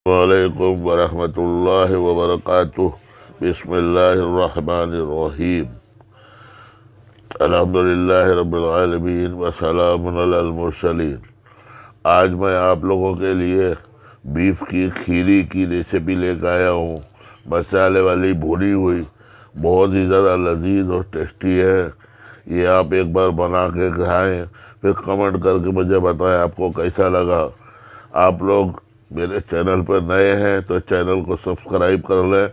वालेकुम वरहमतुल्लाहि वबरकातुह। बिस्मिल्लाहिर्रहमानिर्रहीम। अल्हम्दुलिल्लाहि रब्बिल आलमीन व सलामुन अलल मुरसलीन। आज मैं आप लोगों के लिए बीफ की खीरी की रेसिपी लेकर आया हूँ। मसाले वाली भुनी हुई, बहुत ही ज़्यादा लजीज और टेस्टी है। ये आप एक बार बना के खाएँ, फिर कमेंट करके मुझे बताएं आपको कैसा लगा। आप लोग मेरे चैनल पर नए हैं तो चैनल को सब्सक्राइब कर लें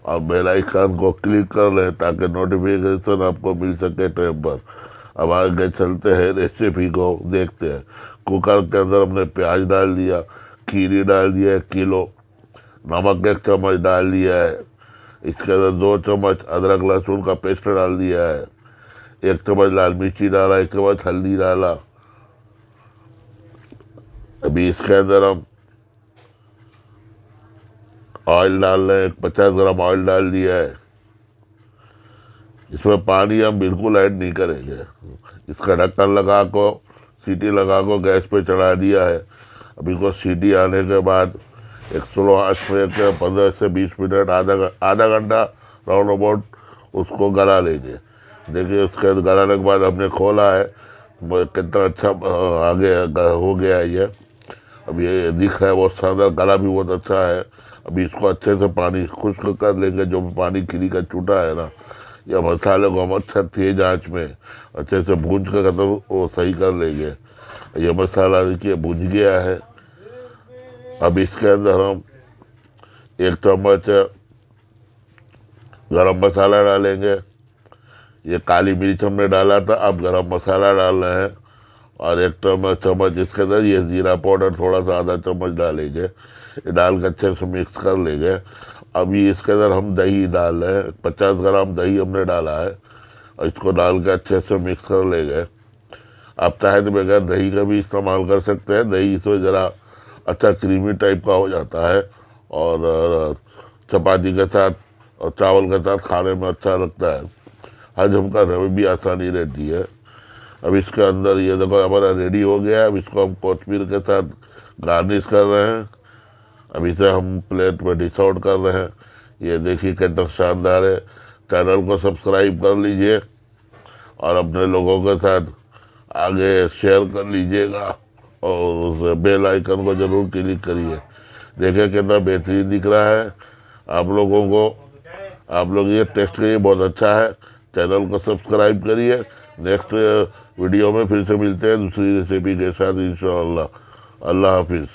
और बेल आइकन को क्लिक कर लें ताकि नोटिफिकेशन आपको मिल सके टाइम पर। अब आगे चलते हैं, रेसिपी को देखते हैं। कुकर के अंदर हमने प्याज डाल दिया, खीरी डाल दिया 1 किलो, नमक 1 चम्मच डाल दिया है। इसके अंदर 2 चम्मच अदरक लहसुन का पेस्ट डाल दिया है, 1 चम्मच लाल मिर्ची डाला, 1 चम्मच हल्दी डाला। अभी इसके अंदर हम ऑयल डाल रहे हैं, 50 ग्राम ऑयल डाल दिया है। इसमें पानी हम बिल्कुल ऐड नहीं करेंगे। इसका ढक्कन लगा को, सीटी लगा को गैस पे चढ़ा दिया है। अभी को सीटी आने के बाद एक स्लो आंच पे 15 से 20 मिनट, आधा घंटा राउंड अबाउट उसको गला लेंगे। देखिए उसके गलाने के बाद हमने खोला है, कितना अच्छा आगे हो गया है ये। अब ये दिख रहा है बहुत शानदार, गला भी बहुत अच्छा है। अभी इसको अच्छे से पानी खुश्क कर लेंगे, जो पानी खीरी का छूटा है ना। या मसाले को हम अच्छा तेज आंच में अच्छे से भूंज कर तो वो सही कर लेंगे। ये मसाला देखिए भुज गया है। अब इसके अंदर हम 1 चम्मच गरम मसाला डालेंगे। ये काली मिर्च हमने डाला था, अब गरम मसाला डाल रहे हैं। और 1 चम्मच इसके अंदर ये ज़ीरा पाउडर थोड़ा सा, आधा चम्मच डालेंगे। ये डाल के अच्छे से मिक्स कर लेंगे। अभी इसके अंदर हम दही डाल रहे हैं, 50 ग्राम दही हमने डाला है और इसको डाल के अच्छे से मिक्स कर लेंगे। आप चाहे तो बगैर दही का भी इस्तेमाल कर सकते हैं, दही इसमें ज़रा अच्छा क्रीमी टाइप का हो जाता है और चपाती के साथ और चावल के साथ खाने में अच्छा लगता है, हजम करने में भी आसानी रहती है। अब इसके अंदर ये देखो हमारा रेडी हो गया है। अब इसको हम कोथिंबीर के साथ गार्निश कर रहे हैं। अब इसे हम प्लेट में डिश आउट कर रहे हैं। ये देखिए कितना शानदार है। चैनल को सब्सक्राइब कर लीजिए और अपने लोगों के साथ आगे शेयर कर लीजिएगा और उस बेल आइकन को ज़रूर क्लिक करिए। देखिए कितना बेहतरीन दिख रहा है आप लोगों को। आप लोग ये टेस्ट करिए, बहुत अच्छा है। चैनल को सब्सक्राइब करिए। नेक्स्ट वीडियो में फिर से मिलते हैं दूसरी रेसिपी के साथ इंशाअल्लाह। अल्लाह हाफिज़।